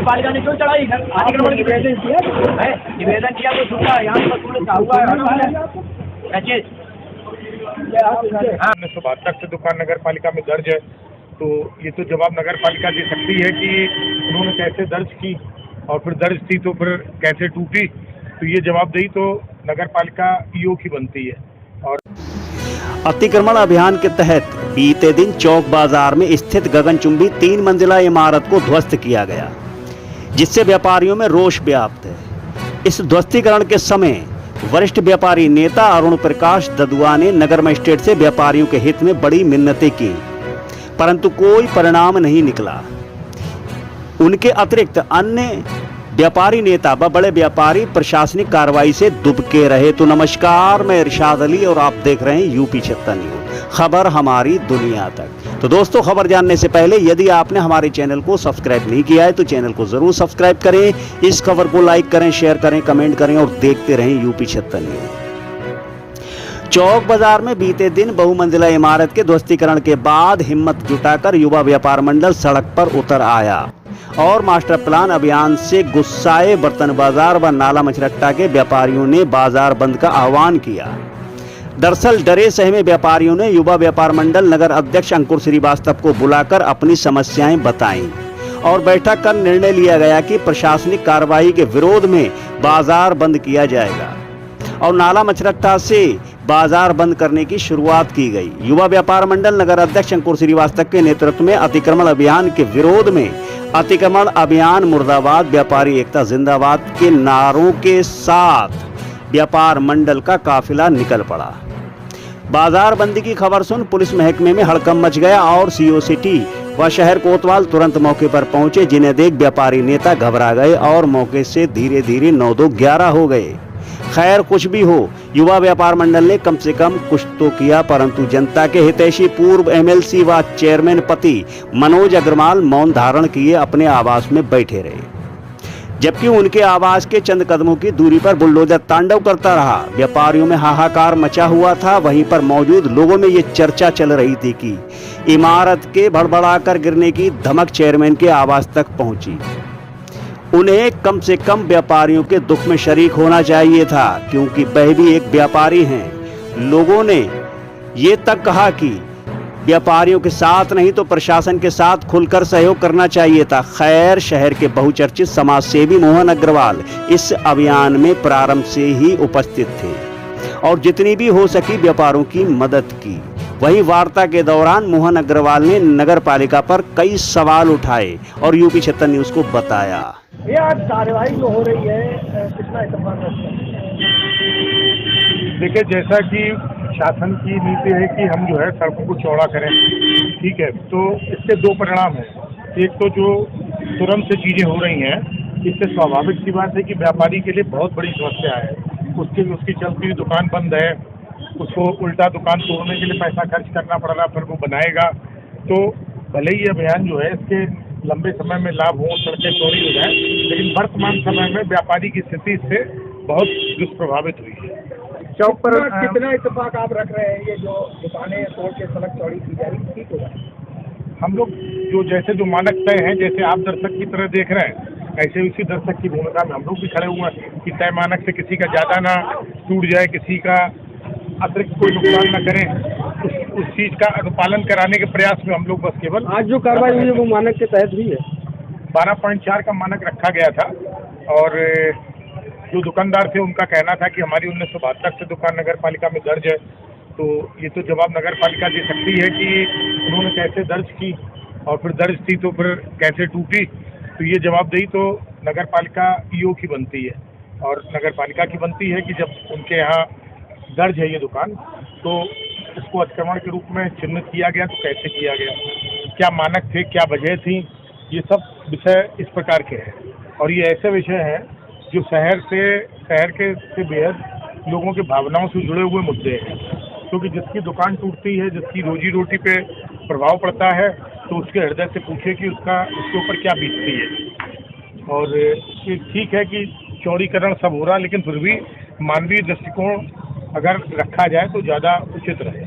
पालिका ने क्यों चढ़ाई अतिक्रमण की? निवेदन किया तो झूठा, यहाँ पर हुआ है। 1972 से दुकान नगर पालिका में दर्ज है, तो ये तो जवाब नगर पालिका दे सकती है कि उन्होंने कैसे दर्ज की और फिर दर्ज थी तो फिर कैसे टूटी। तो ये जवाबदेही तो नगर पालिका ईओ की बनती है। और अतिक्रमण अभियान के तहत बीते दिन चौक बाजार में स्थित गगनचुंबी 3 मंजिला इमारत को ध्वस्त किया गया, जिससे व्यापारियों में रोष व्याप्त है। इस ध्वस्तीकरण के समय वरिष्ठ व्यापारी नेता अरुण प्रकाश ददुआ ने नगर मजिस्ट्रेट से व्यापारियों के हित में बड़ी मिन्नतें की, परंतु कोई परिणाम नहीं निकला। उनके अतिरिक्त अन्य व्यापारी नेता व बड़े व्यापारी प्रशासनिक कार्रवाई से दुबके रहे। तो नमस्कार, मैं इरशाद अली और आप देख रहे हैं यूपी 76 न्यूज़, खबर हमारी दुनिया तक। तो दोस्तों, खबर जानने से पहले यदि आपने हमारे चैनल को सब्सक्राइब नहीं किया है तो चैनल को जरूर सब्सक्राइब करें, इस खबर को लाइक करें, शेयर करें, कमेंट करें और देखते रहें यूपी 76 न्यूज़। चौक बाजार में बीते दिन बहुमंजिला इमारत के ध्वस्तीकरण के बाद हिम्मत जुटाकर युवा व्यापार मंडल सड़क पर उतर आया और मास्टर प्लान अभियान से गुस्साए बर्तन बाजार व नाला मछरट्टा के व्यापारियों ने बाजार बंद का आह्वान किया। दरअसल डरे सहमे व्यापारियों ने युवा व्यापार मंडल नगर अध्यक्ष अंकुर श्रीवास्तव को बुलाकर अपनी समस्याएं बताईं और बैठक कर निर्णय लिया गया कि प्रशासनिक कार्रवाई के विरोध में बाजार बंद किया जाएगा और नाला मछरट्टा से बाजार बंद करने की शुरुआत की गई। युवा व्यापार मंडल नगर अध्यक्ष अंकुर श्रीवास्तव के नेतृत्व में अतिक्रमण अभियान के विरोध में अतिक्रमण अभियान मुर्दाबाद, व्यापारी एकता जिंदाबाद के नारों के साथ व्यापार मंडल का काफिला निकल पड़ा। बाजार बंदी की खबर सुन पुलिस महकमे में हड़कंप मच गया और सीओ सिटी व शहर कोतवाल तुरंत मौके पर पहुंचे, जिन्हें देख व्यापारी नेता घबरा गए और मौके से धीरे धीरे 9-2-11 हो गए। खैर, कुछ भी हो, युवा व्यापार मंडल ने कम से कम कुछ तो किया, परंतु जनता के हितैषी पूर्व एमएलसी व चेयरमैन पति मनोज अग्रवाल मौन धारण किए अपने आवास में बैठे रहे, जबकि उनके आवास के चंद कदमों की दूरी पर बुलडोजर तांडव करता रहा। व्यापारियों में हाहाकार मचा हुआ था। वहीं पर मौजूद लोगों में ये चर्चा चल रही थी कि इमारत के भड़बड़ाकर गिरने की धमक चेयरमैन के आवास तक पहुंची। उन्हें कम से कम व्यापारियों के दुख में शरीक होना चाहिए था, क्योंकि वह भी एक व्यापारी हैं। लोगों ने ये तक कहा कि व्यापारियों के साथ नहीं तो प्रशासन के साथ खुलकर सहयोग करना चाहिए था। खैर, शहर के बहुचर्चित समाजसेवी मोहन अग्रवाल इस अभियान में प्रारंभ से ही उपस्थित थे और जितनी भी हो सकी व्यापारियों की मदद की। वहीं वार्ता के दौरान मोहन अग्रवाल ने नगर पालिका पर कई सवाल उठाए और यूपी 76 न्यूज़ को बताया। भैया, आज कार्यवाही जो हो रही है कितना इत्तेफाक है? देखिए, जैसा कि शासन की नीति है कि हम जो है सड़कों को चौड़ा करें, ठीक है, तो इसके 2 परिणाम हैं। एक तो जो तुरंत से चीज़ें हो रही हैं, इससे स्वाभाविक सी बात है कि व्यापारी के लिए बहुत बड़ी समस्या है। उसकी चलती हुई दुकान बंद है, उसको उल्टा दुकान तोड़ने के लिए पैसा खर्च करना पड़ रहा, फिर वो बनाएगा। तो भले ही अभियान जो है इसके लंबे समय में लाभ हो, सड़कें चौड़ी हो जाए, लेकिन वर्तमान समय में व्यापारी की स्थिति से बहुत दुष्प्रभावित हुई है। चौक पर कितना इत्तेफाक आप रख रहे हैं? ये जो दुकानें तोड़ के सड़क चौड़ी की जा रही है, ठीक होगा? हम लोग जो मानक तय हैं, जैसे आप दर्शक की तरह देख रहे हैं, ऐसे उसी दर्शक की भूमिका में हम लोग भी खड़े हुए हैं कि तय मानक से किसी का ज़्यादा ना टूट जाए, किसी का अतिरिक्त कोई नुकसान न करें, उस चीज़ का अनुपालन कराने के प्रयास में हम लोग बस केवल। आज जो कार्रवाई हुई है वो मानक के तहत हुई है। 12.4 का मानक रखा गया था और जो दुकानदार थे उनका कहना था कि हमारी 1972 से दुकान नगर पालिका में दर्ज है, तो ये तो जवाब नगर पालिका दे सकती है कि उन्होंने कैसे दर्ज की और फिर दर्ज थी तो फिर कैसे टूटी। तो ये जवाबदेही तो नगर पालिका ईओ की बनती है और नगर पालिका की बनती है कि जब उनके यहाँ दर्ज है ये दुकान, तो उसको अतिक्रमण के रूप में चिन्हित किया गया, तो कैसे किया गया, क्या मानक थे, क्या वजह थी, ये सब विषय इस प्रकार के हैं। और ये ऐसे विषय हैं जो शहर के से बेहद लोगों के भावनाओं से जुड़े हुए मुद्दे हैं, क्योंकि जिसकी दुकान टूटती है, जिसकी रोजी रोटी पे प्रभाव पड़ता है, तो उसके हृदय से पूछे कि उसके ऊपर क्या बीतती है। और ये ठीक है कि चौड़ीकरण सब हो रहा, लेकिन फिर भी मानवीय दृष्टिकोण अगर रखा जाए तो ज़्यादा उचित रहे।